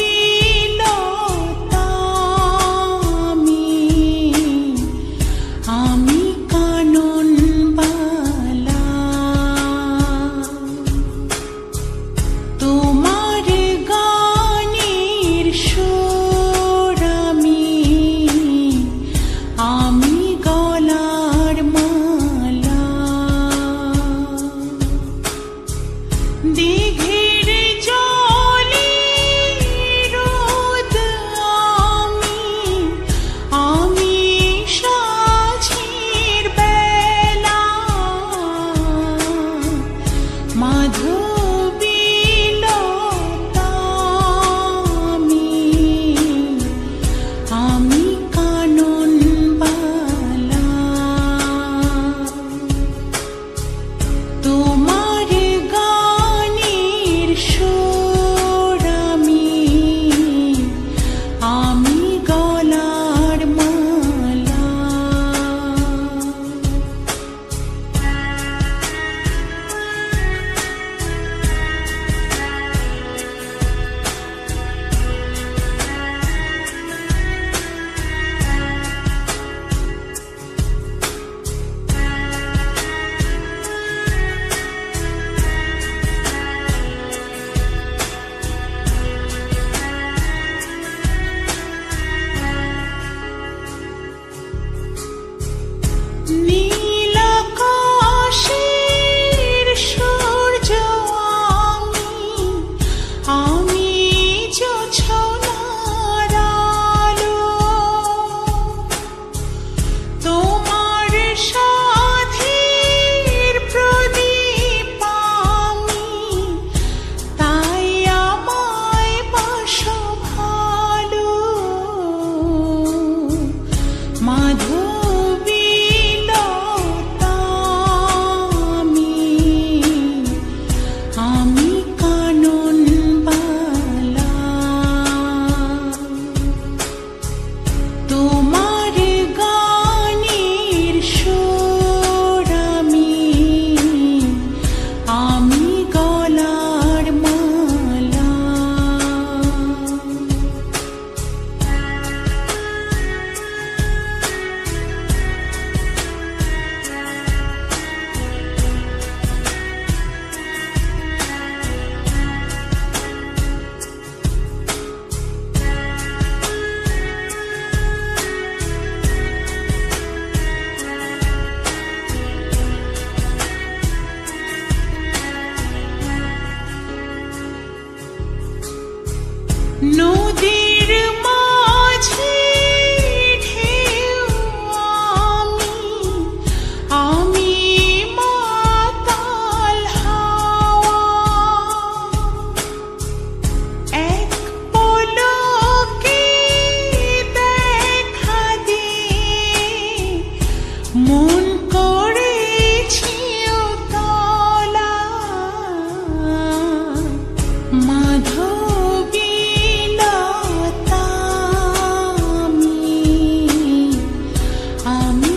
মাধবীলতা আমি কানন বালা তোমার গানের সুর আমি গলার মালা দিঘির জলে রোদ আমি সাঁঝের বেলা মাধবীলতা আমি কানন বালা তোমার গানের সুর আমি গলার মালা নীল আকাশের সূর্য আমি জোছনার আলো তোমার সাধের প্রদীপ তাই আমায় বাসো ভালো মাধবীলতা আমি কানন বালা তোমার গানের সুর আমি গলার মালা নদীর মাঝে ঢেউ আমি মাতাল হাওয়া এক পলকে দেখা দিয়ে মন করেছি উতলা মাধবীলতা আমি